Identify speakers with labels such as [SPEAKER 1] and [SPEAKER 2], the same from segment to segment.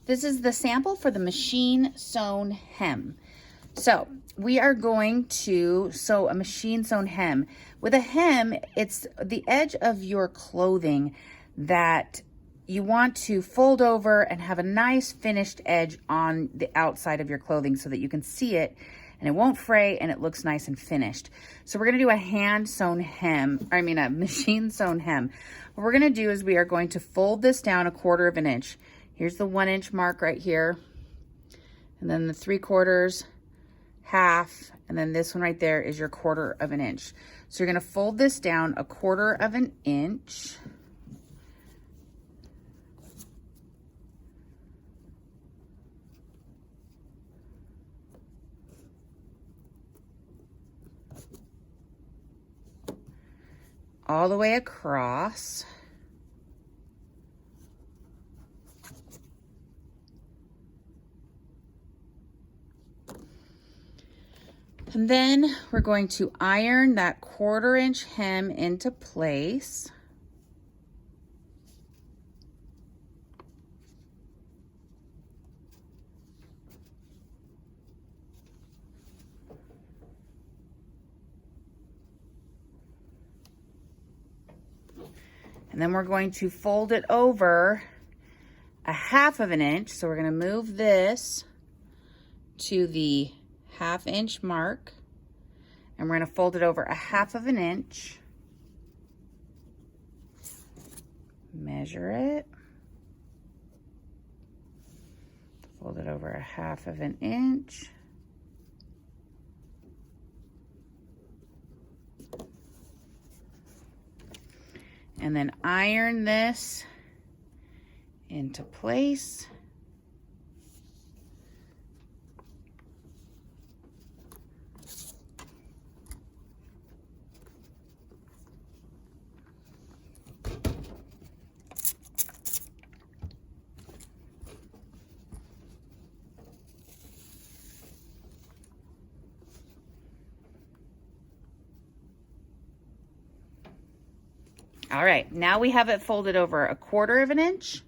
[SPEAKER 1] This is the sample for the machine sewn hem. So we are going to sew a machine sewn hem. With a hem, it's the edge of your clothing that you want to fold over and have a nice finished edge on the outside of your clothing so that you can see it and it won't fray and it looks nice and finished. So we're gonna do a hand sewn hem, a machine sewn hem. What we're gonna do is we are going to fold this down 1/4 of an inch. Here's the 1 inch mark right here. And then the 3/4, half, and then this one right there is your 1/4 of an inch. So you're gonna fold this down 1/4 of an inch. All the way across. And then we're going to iron that 1/4 inch hem into place. And then we're going to fold it over 1/2 of an inch. So we're going to move this to the 1/2 inch mark. And we're going to fold it over 1/2 of an inch. Measure it. Fold it over 1/2 of an inch. And then iron this into place. All right, now we have it folded over 1/4 of an inch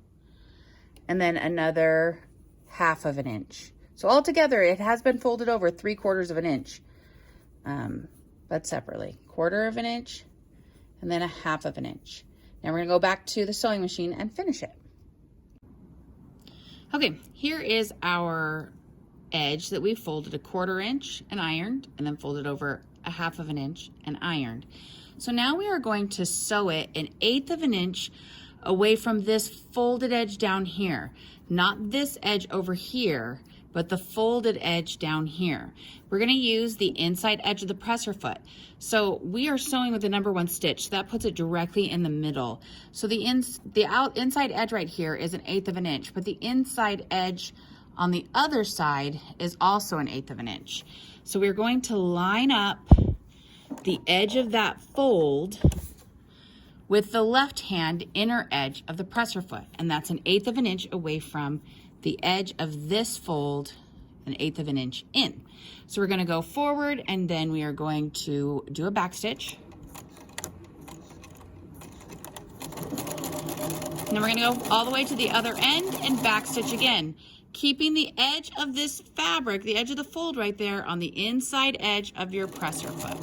[SPEAKER 1] and then another 1/2 of an inch. So altogether, it has been folded over 3/4 of an inch, but separately. 1/4 of an inch and then 1/2 of an inch. Now we're gonna go back to the sewing machine and finish it. Okay, here is our edge that we folded 1/4 inch and ironed, and then folded over 1/2 of an inch and ironed. So now we are going to sew it 1/8 of an inch away from this folded edge down here. Not this edge over here, but the folded edge down here. We're gonna use the inside edge of the presser foot. So we are sewing with the #1 stitch, so that puts it directly in the middle. So the inside edge right here is 1/8 of an inch, but the inside edge on the other side is also 1/8 of an inch. So we're going to line up the edge of that fold with the left hand inner edge of the presser foot, and that's 1/8 of an inch away from the edge of this fold, 1/8 of an inch in. So we're going to go forward, and then we are going to do a back stitch. And then we're going to go all the way to the other end and back stitch again, keeping the edge of this fabric, the edge of the fold right there, on the inside edge of your presser foot.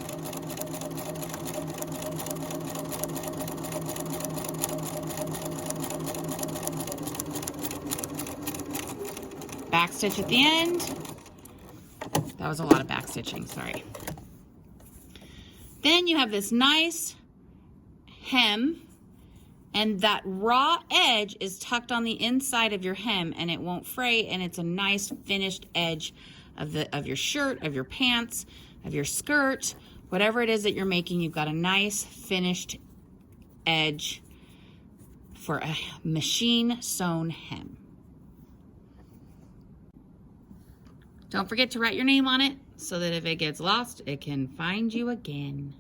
[SPEAKER 1] Back stitch at the end. That was a lot of back stitching, sorry. Then you have this nice hem, and that raw edge is tucked on the inside of your hem, and it won't fray, and it's a nice finished edge of your shirt, of your pants, of your skirt, whatever it is that you're making. You've got a nice finished edge for a machine sewn hem. Don't forget to write your name on it so that if it gets lost, it can find you again.